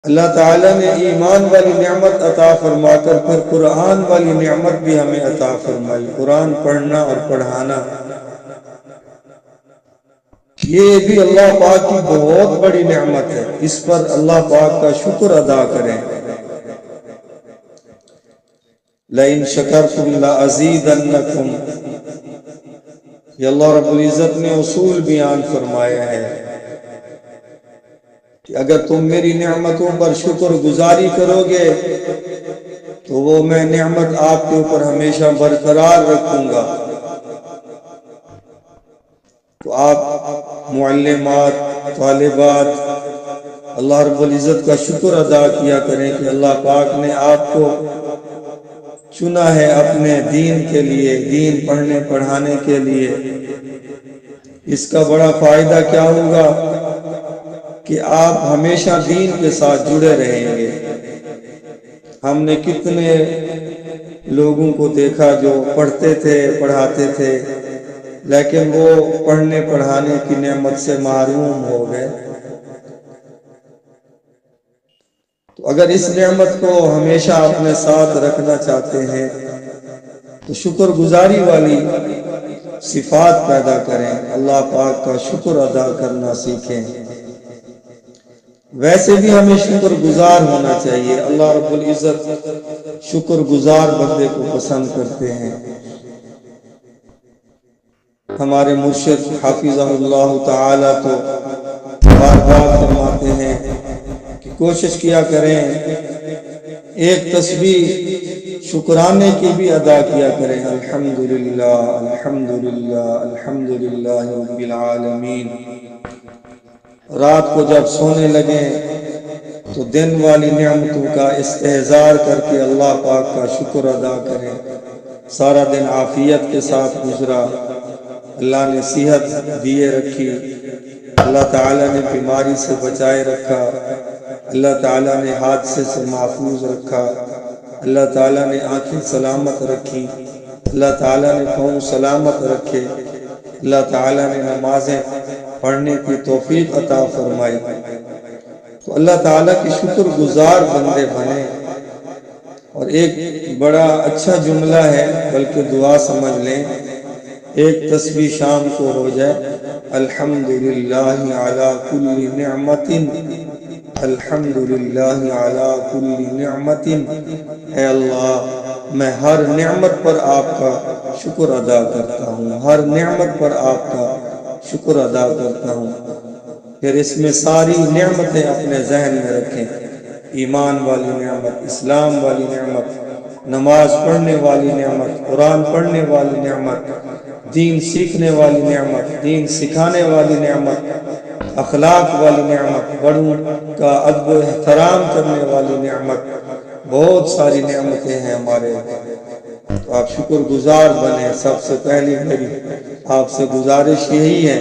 اللہ تعالیٰ نے ایمان والی نعمت عطا فرما کر پھر قرآن والی نعمت بھی ہمیں عطا فرمائی۔ قرآن پڑھنا اور پڑھانا یہ بھی اللہ پاک کی بہت بڑی نعمت ہے، اس پر اللہ پاک کا شکر ادا کریں۔ لَإِن شَكَرْتُمْ لَأَزِيدَنَّكُمْ، یہ اللہ رب العزت نے اصول بیان فرمایا ہے کہ اگر تم میری نعمتوں پر شکر گزاری کرو گے تو وہ میں نعمت آپ کے اوپر ہمیشہ برقرار رکھوں گا۔ تو آپ معلمات، طالبات اللہ رب العزت کا شکر ادا کیا کریں کہ اللہ پاک نے آپ کو چنا ہے اپنے دین کے لیے، دین پڑھنے پڑھانے کے لیے۔ اس کا بڑا فائدہ کیا ہوگا کہ آپ ہمیشہ دین کے ساتھ جڑے رہیں گے۔ ہم نے کتنے لوگوں کو دیکھا جو پڑھتے تھے، پڑھاتے تھے، لیکن وہ پڑھنے پڑھانے کی نعمت سے محروم ہو گئے۔ تو اگر اس نعمت کو ہمیشہ اپنے ساتھ رکھنا چاہتے ہیں تو شکر گزاری والی صفات پیدا کریں، اللہ پاک کا شکر ادا کرنا سیکھیں۔ ویسے بھی ہمیں شکر گزار ہونا چاہیے، اللہ رب العزت شکر گزار بندے کو پسند کرتے ہیں۔ ہمارے مرشد حافظہ اللہ تعالی تو بار بار فرماتے ہیں کہ کوشش کیا کریں ایک تسبیح شکرانے کی بھی ادا کیا کریں، الحمدللہ الحمدللہ الحمدللہ رب العالمین۔ رات کو جب سونے لگیں تو دن والی نعمتوں کا استحضار کر کے اللہ پاک کا شکر ادا کریں۔ سارا دن عافیت کے ساتھ گزرا، اللہ نے صحت دیے رکھی، اللہ تعالیٰ نے بیماری سے بچائے رکھا، اللہ تعالیٰ نے حادثے سے محفوظ رکھا، اللہ تعالیٰ نے آنکھیں سلامت رکھی، اللہ تعالیٰ نے پاؤں سلامت رکھے، اللہ تعالیٰ نے نمازیں پڑھنے کی توفیق عطا فرمائی۔ تو اللہ تعالیٰ کی شکر گزار بندے بنے۔ اور ایک بڑا اچھا جملہ ہے، بلکہ دعا سمجھ لیں، ایک تسبیح شام کو ہو جائے، الحمدللہ علی کل نعمت، الحمدللہ علی کل نعمت، اے اللہ میں ہر نعمت پر آپ کا شکر ادا کرتا ہوں، ہر نعمت پر آپ کا شکر ادا کرتا ہوں۔ پھر اس میں ساری نعمتیں اپنے ذہن میں رکھیں، ایمان والی نعمت، اسلام والی نعمت، نماز پڑھنے والی نعمت، قرآن پڑھنے والی نعمت، دین سیکھنے والی نعمت، دین سکھانے والی نعمت، اخلاق والی نعمت، بڑوں کا ادب و احترام کرنے والی نعمت، بہت ساری نعمتیں ہیں ہمارے۔ تو آپ شکر گزار بنیں۔ سب سے پہلی میری آپ سے گزارش یہی ہے،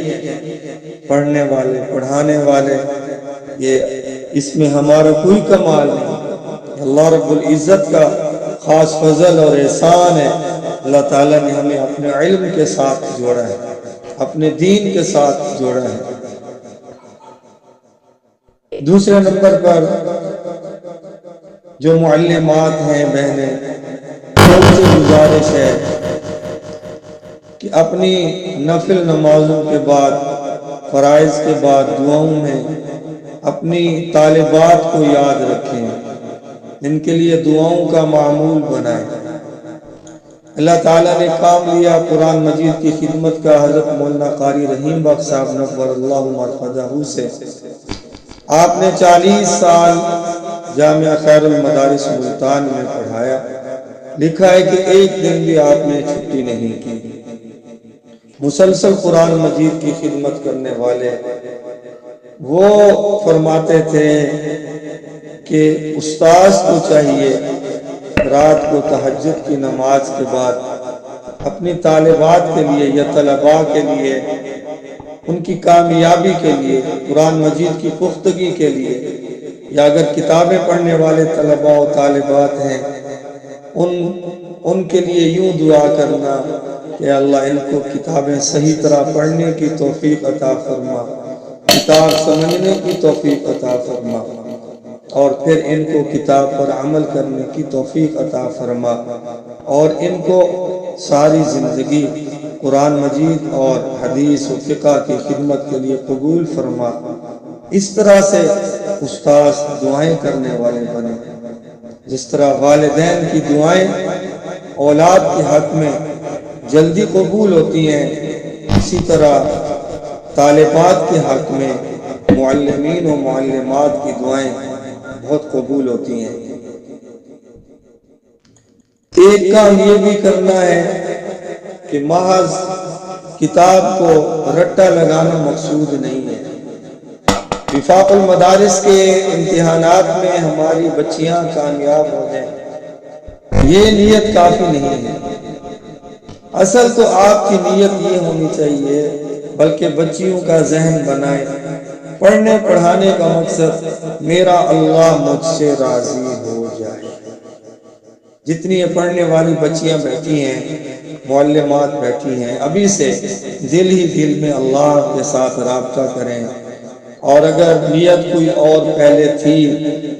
پڑھنے والے، پڑھانے والے، یہ اس میں ہمارا کوئی کمال نہیں، اللہ رب العزت کا خاص فضل اور احسان ہے۔ اللہ تعالیٰ نے ہمیں اپنے علم کے ساتھ جوڑا ہے، اپنے دین کے ساتھ جوڑا ہے۔ دوسرے نمبر پر جو معلمات ہیں بہنیں، ان سے گزارش ہے کہ اپنی نفل نمازوں کے بعد، فرائض کے بعد دعاؤں میں اپنی طالبات کو یاد رکھیں، ان کے لیے دعاؤں کا معمول بنائیں۔ اللہ تعالیٰ نے کام لیا قرآن مجید کی خدمت کا حضرت مولانا قاری رحیم بخش صاحب نور اللہ مرقدہ سے۔ آپ نے 40 سال جامعہ خیر المدارس ملتان میں پڑھایا۔ لکھا ہے کہ ایک دن بھی آپ نے چھٹی نہیں کی۔ مسلسل قرآن مجید کی خدمت کرنے والے، وہ فرماتے تھے کہ استاذ کو چاہیے رات کو تہجد کی نماز کے بعد اپنی طالبات کے لیے یا طلباء کے لیے، ان کی کامیابی کے لیے، قرآن مجید کی پختگی کے لیے، یا اگر کتابیں پڑھنے والے طلباء و طالبات ہیں ان کے لیے یوں دعا کرنا کہ اللہ ان کو کتابیں صحیح طرح پڑھنے کی توفیق عطا فرما، کتاب سمجھنے کی توفیق عطا فرما۔ اور پھر ان کو کتاب پر عمل کرنے کی توفیق عطا فرما، اور ان کو ساری زندگی قرآن مجید اور حدیث و فقہ کی خدمت کے لیے قبول فرما۔ اس طرح سے استاذ دعائیں کرنے والے بنے، جس طرح والدین کی دعائیں اولاد کے حق میں جلدی قبول ہوتی ہیں، اسی طرح طالبات کے حق میں معلمین و معلمات کی دعائیں بہت قبول ہوتی ہیں۔ ایک کام یہ بھی کرنا ہے کہ محض کتاب کو رٹا لگانا مقصود نہیں ہے۔ وفاق المدارس کے امتحانات میں ہماری بچیاں کامیاب ہو جائیں، یہ نیت کافی نہیں ہے۔ اصل تو آپ کی نیت یہ ہونی چاہیے، بلکہ بچیوں کا ذہن بنائیں۔ پڑھنے پڑھانے کا مقصد میرا اللہ مجھ سے راضی ہو جائے۔ جتنی پڑھنے والی بچیاں بیٹھی ہیں، معلمات بیٹھی ہیں، ابھی سے دل ہی دل میں اللہ کے ساتھ رابطہ کریں، اور اگر نیت کوئی اور پہلے تھی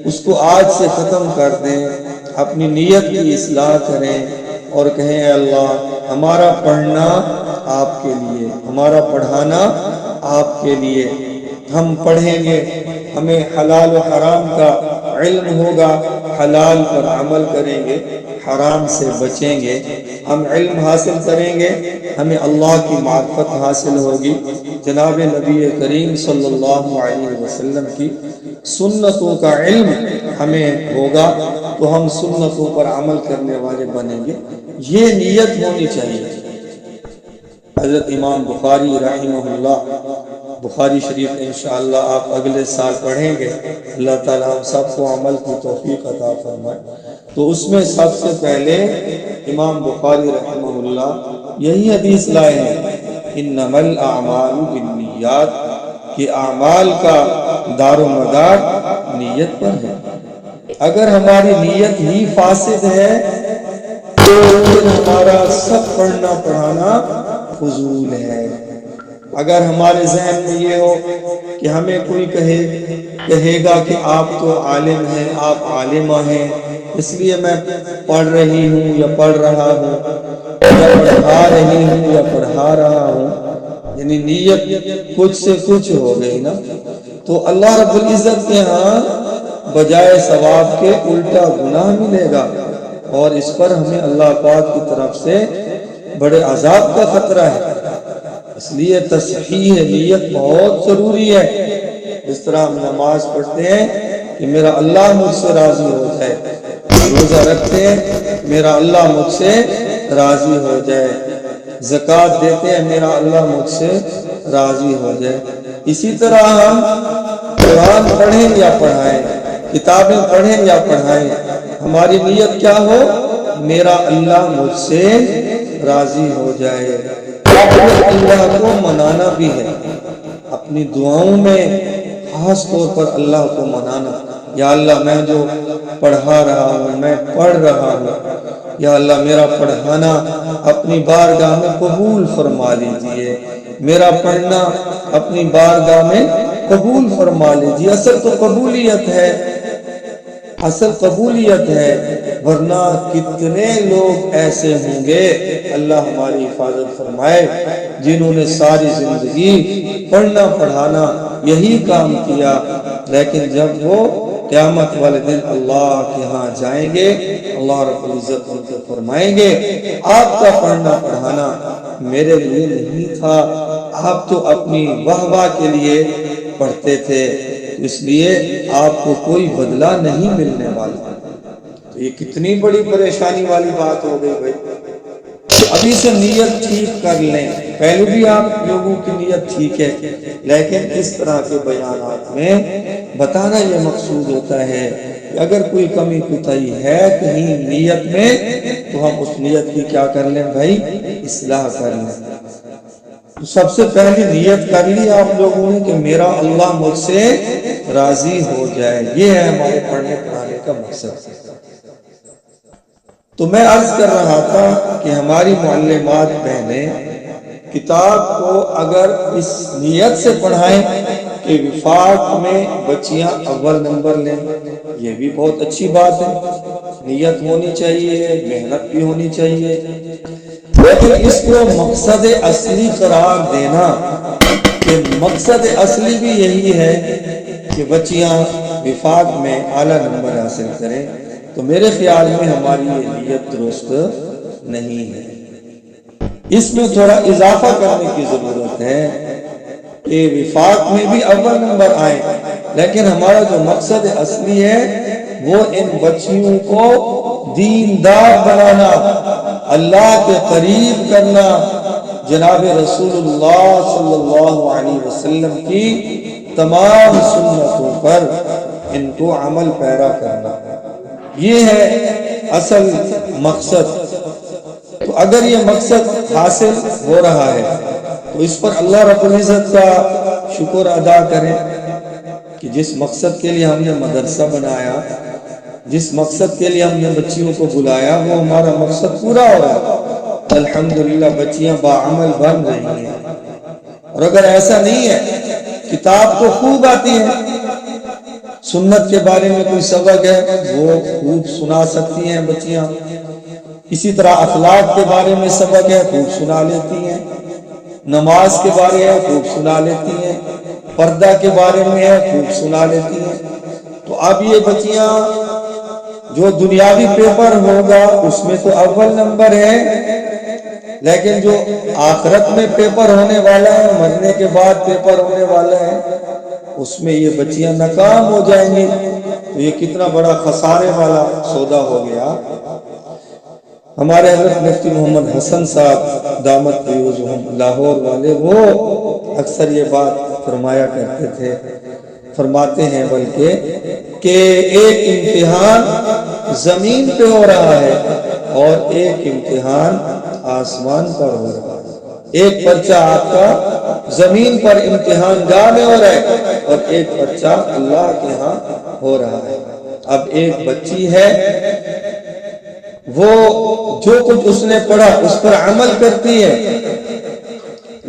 اس کو آج سے ختم کر دیں، اپنی نیت کی اصلاح کریں اور کہیں اے اللہ ہمارا پڑھنا آپ کے لیے، ہمارا پڑھانا آپ کے لیے، ہم پڑھیں گے، ہمیں حلال و حرام کا علم ہوگا، حلال پر عمل کریں گے، حرام سے بچیں گے، ہم علم حاصل کریں گے، ہمیں اللہ کی معرفت حاصل ہوگی، جناب نبی کریم صلی اللہ علیہ وسلم کی سنتوں کا علم ہمیں ہوگا تو ہم سنتوں پر عمل کرنے والے بنیں گے۔ یہ نیت ہونی چاہیے۔ حضرت امام بخاری رحمہ اللہ، بخاری شریف انشاءاللہ آپ اگلے سال پڑھیں گے، اللہ تعالیٰ ہم سب کو عمل کی توفیق عطا فرمائے۔ تو اس میں سب سے پہلے امام بخاری رحمہ اللہ یہی حدیث لائے ہیں، انما الاعمال بالنیات، کہ اعمال کا دار و مدار نیت پر ہے۔ اگر ہماری نیت ہی فاسد ہے تو پھر ہمارا سب پڑھنا پڑھانا فضول ہے۔ اگر ہمارے ذہن میں یہ ہو کہ ہمیں کوئی کہے گا کہ آپ تو عالم ہیں، آپ عالمہ ہیں، اس لیے میں پڑھ رہی ہوں یا پڑھ رہا ہوں، یا پڑھا رہی ہوں یا پڑھا رہا ہوں، یعنی نیت کچھ سے کچھ ہو گئی نا، تو اللہ رب العزت کے ہاں بجائے ثواب کے الٹا گناہ ملے گا، اور اس پر ہمیں اللہ پاک کی طرف سے بڑے عذاب کا خطرہ ہے۔ اس لیے تصحیح نیت بہت ضروری ہے۔ اس طرح ہم نماز پڑھتے ہیں کہ میرا اللہ مجھ سے راضی ہو جائے، روزہ رکھتے ہیں میرا اللہ مجھ سے راضی ہو جائے، زکوٰۃ دیتے ہیں میرا اللہ مجھ سے راضی ہو جائے۔ اسی طرح ہم قرآن پڑھیں یا پڑھائیں، کتابیں پڑھیں یا پڑھائیں، ہماری نیت کیا ہو؟ میرا اللہ مجھ سے راضی ہو جائے۔ اللہ کو منانا بھی ہے، اپنی دعاؤں میں خاص طور پر اللہ کو منانا۔ یا اللہ میں جو پڑھا رہا ہوں، میں پڑھ رہا ہوں، یا اللہ میرا پڑھانا اپنی بارگاہ میں قبول فرما لیجیے، میرا پڑھنا اپنی بارگاہ میں قبول فرما لیجیے۔ اصل تو قبولیت ہے، اصل قبولیت ہے، ورنہ کتنے لوگ ایسے ہوں گے، اللہ ہماری حفاظت فرمائے، جنہوں نے ساری زندگی پڑھنا پڑھانا یہی کام کیا، لیکن جب وہ قیامت والے دن اللہ کے ہاں جائیں گے، اللہ رب العزت ان کو فرمائیں گے آپ کا پڑھنا پڑھانا میرے لیے نہیں تھا، آپ تو اپنی واہ واہ کے لیے پڑھتے تھے، اس لیے آپ کو کوئی بدلہ نہیں ملنے والا۔ تو یہ کتنی بڑی پریشانی والی بات ہو گئی بھائی۔ ابھی سے نیت ٹھیک کر لیں، پہلے بھی آپ لوگوں کی نیت ٹھیک ہے، لیکن اس طرح کے بیانات میں بتانا یہ مقصود ہوتا ہے کہ اگر کوئی کمی کوتاہی ہے کہیں نیت میں تو ہم اس نیت کی کیا کر لیں بھائی؟ اصلاح کر لیں۔ تو سب سے پہلی نیت کر لی آپ لوگوں نے کہ میرا اللہ مجھ سے راضی ہو جائے، یہ ہے ہمارے پڑھنے پڑھانے کا مقصد۔ تو میں عرض کر رہا تھا کہ ہماری معلمات بہنیں کتاب کو اگر اس نیت سے پڑھائیں کہ کہ وفاق میں بچیاں اول نمبر لیں، یہ بھی بہت اچھی بات ہے، نیت ہونی چاہیے، محنت بھی ہونی چاہیے، لیکن اس کو مقصد اصلی قرار دینا کہ مقصد اصلی بھی یہی ہے کہ بچیاں وفاق میں اعلیٰ نمبر حاصل کریں، تو میرے خیال میں ہماری یہ نیت درست نہیں ہے۔ اس میں تھوڑا اضافہ کرنے کی ضرورت ہے کہ وفاق میں بھی اول نمبر آئے، لیکن ہمارا جو مقصد اصلی ہے وہ ان بچیوں کو دیندار بنانا، اللہ کے قریب کرنا، جناب رسول اللہ صلی اللہ علیہ وسلم کی تمام سنتوں پر ان کو عمل پیرا کرنا، یہ ہے اصل مقصد۔ تو اگر یہ مقصد حاصل ہو رہا ہے تو اس پر اللہ رب العزت کا شکر ادا کریں کہ جس مقصد کے لیے ہم نے مدرسہ بنایا، جس مقصد کے لیے ہم نے بچیوں کو بلایا، وہ ہمارا مقصد پورا ہو رہا ہے، الحمدللہ بچیاں باعمل بن رہی ہیں۔ اور اگر ایسا نہیں ہے، کتاب تو خوب آتی ہے، سنت کے بارے میں کوئی سبق ہے وہ خوب سنا سکتی ہیں بچیاں، اسی طرح اخلاق کے بارے میں سبق ہے خوب سنا لیتی ہیں، نماز کے بارے میں خوب سنا لیتی ہیں، پردہ کے بارے میں ہے خوب سنا لیتی ہیں۔ تو اب یہ بچیاں جو دنیاوی پیپر ہوگا اس میں تو اول نمبر ہے، لیکن جو آخرت میں پیپر ہونے والا ہے، مرنے کے بعد پیپر ہونے والا ہے، اس میں یہ بچیاں ناکام ہو جائیں گی، تو یہ کتنا بڑا خسارے والا سودا ہو گیا۔ ہمارے حضرت مفتی محمد حسن صاحب دامت فیوزہم لاہور والے، وہ اکثر یہ بات فرمایا کرتے تھے، فرماتے ہیں بلکہ کہ ایک امتحان زمین پہ ہو رہا ہے اور ایک امتحان آسمان پر ہو رہا ہے، ایک پرچہ آپ کا زمین پر امتحان گاہ میں ہو رہا ہے اور ایک پرچہ اللہ کے ہاں ہو رہا ہے۔ اب ایک بچی ہے، وہ جو کچھ اس نے پڑھا اس پر عمل کرتی ہے،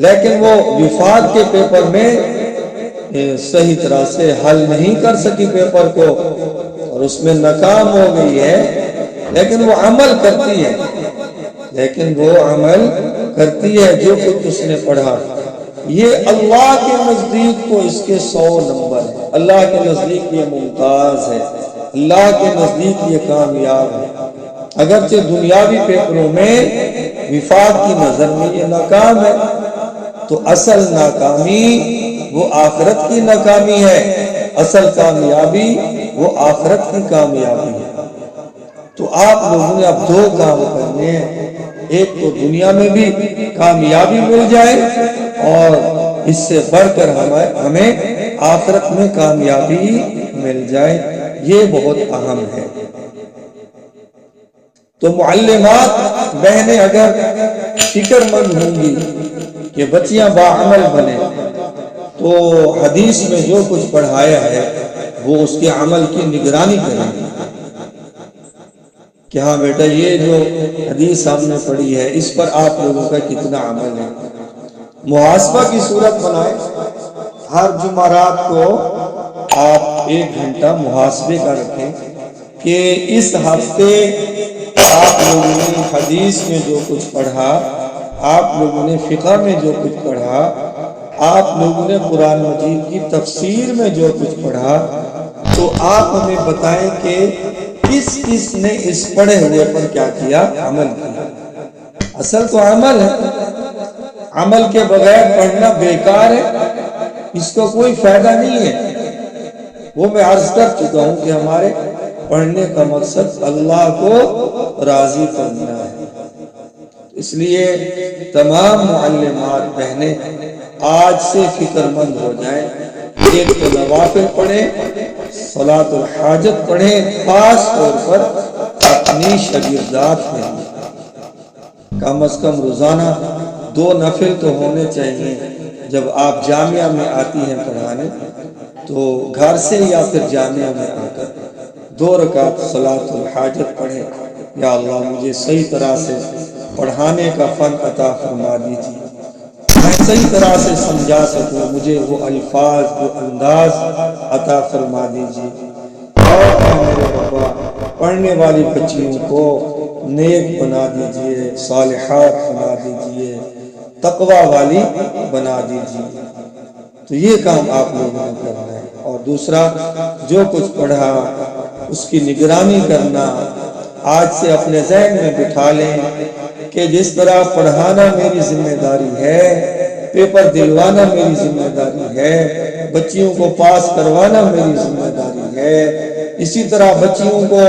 لیکن وہ وفاق کے پیپر میں صحیح طرح سے حل نہیں کر سکی پیپر کو اور اس میں ناکام ہو گئی ہے، لیکن وہ عمل کرتی ہے، جو کچھ اس نے پڑھا، یہ اللہ کے نزدیک تو اس کے 100 نمبر ہے، اللہ کے نزدیک یہ ممتاز ہے، اللہ کے نزدیک یہ کامیاب ہے۔ اگرچہ دنیاوی پیپروں میں وفاق کی نظر میں یہ ناکام ہے، تو اصل ناکامی وہ آخرت کی ناکامی ہے، اصل کامیابی وہ آخرت کی کامیابی ہے۔ تو آپ لوگوں نے اب 2 کام کرنے ہیں، ایک تو دنیا میں بھی کامیابی مل جائے اور اس سے بڑھ کر ہمیں آخرت میں کامیابی مل جائے، یہ بہت اہم ہے۔ تو معلمات بہنیں اگر فکر مند ہوں گی کہ بچیاں باعمل بنیں، تو حدیث میں جو کچھ پڑھایا ہے وہ اس کے عمل کی نگرانی کریں گی کہ ہاں بیٹا یہ جو حدیث ہم نے پڑھی ہے اس پر آپ لوگوں کا کتنا عمل ہے۔ محاسبہ کی صورت بنائیں، ہر جمعرات کو آپ 1 گھنٹہ محاسبے کا رکھیں کہ اس ہفتے آپ لوگوں نے حدیث میں جو کچھ پڑھا، آپ لوگوں نے فقہ میں جو کچھ پڑھا، آپ لوگوں نے قرآن مجید کی تفسیر میں جو کچھ پڑھا، تو آپ ہمیں بتائیں کہ کس نے اس پڑھے ہوئے پر کیا کیا، عمل کیا۔ اصل تو عمل ہے، عمل کے بغیر پڑھنا بیکار ہے، اس کا کوئی فائدہ نہیں ہے۔ وہ میں عرض کر چکا ہوں کہ ہمارے پڑھنے کا مقصد اللہ کو راضی کرنا ہے۔ اس لیے تمام معلمات بہنیں آج سے فکر مند ہو جائیں، ایک تو نوافل پڑھیں، صلاۃ الحاجت پڑھیں، خاص طور پر اپنی شاگردات میں کم از کم روزانہ 2 نفل تو ہونے چاہیے۔ جب آپ جامعہ میں آتی ہیں پڑھانے تو گھر سے یا پھر جامعہ میں آ کر 2 رکعت صلاۃ الحاجت پڑھیں، یا اللہ مجھے صحیح طرح سے پڑھانے کا فن عطا فرما دیجیے۔ صحیح طرح سے سمجھا سکوں، مجھے وہ الفاظ، وہ انداز عطا فرما دیجیے۔ اور اے میرے ربا، پڑھنے والی بچیوں کو نیک بنا دیجیے، صالحات بنا دیجیے، تقوی والی بنا دیجیے۔ تو یہ کام آپ لوگوں نے کرنا ہے۔ اور دوسرا، جو کچھ پڑھا اس کی نگرانی کرنا، آج سے اپنے ذہن میں بٹھا لیں کہ جس طرح پڑھانا میری ذمہ داری ہے، پیپر دلوانا میری ذمہ داری ہے، بچیوں کو پاس کروانا میری ذمہ داری ہے، اسی طرح بچیوں کو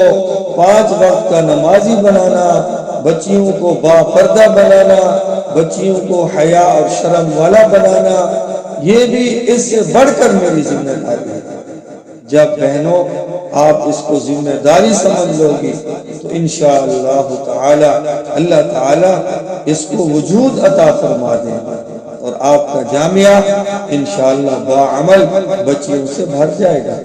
5 وقت کا نمازی بنانا، بچیوں کو با پردہ بنانا، بچیوں کو حیا اور شرم والا بنانا، یہ بھی اس سے بڑھ کر میری ذمہ داری ہے۔ جب بہنوں آپ اس کو ذمہ داری سمجھ لو گی تو انشاءاللہ تعالی اللہ تعالی اس کو وجود عطا فرما دیں گے، اور آپ کا جامعہ انشاءاللہ باعمل بچیوں سے بھر جائے گا۔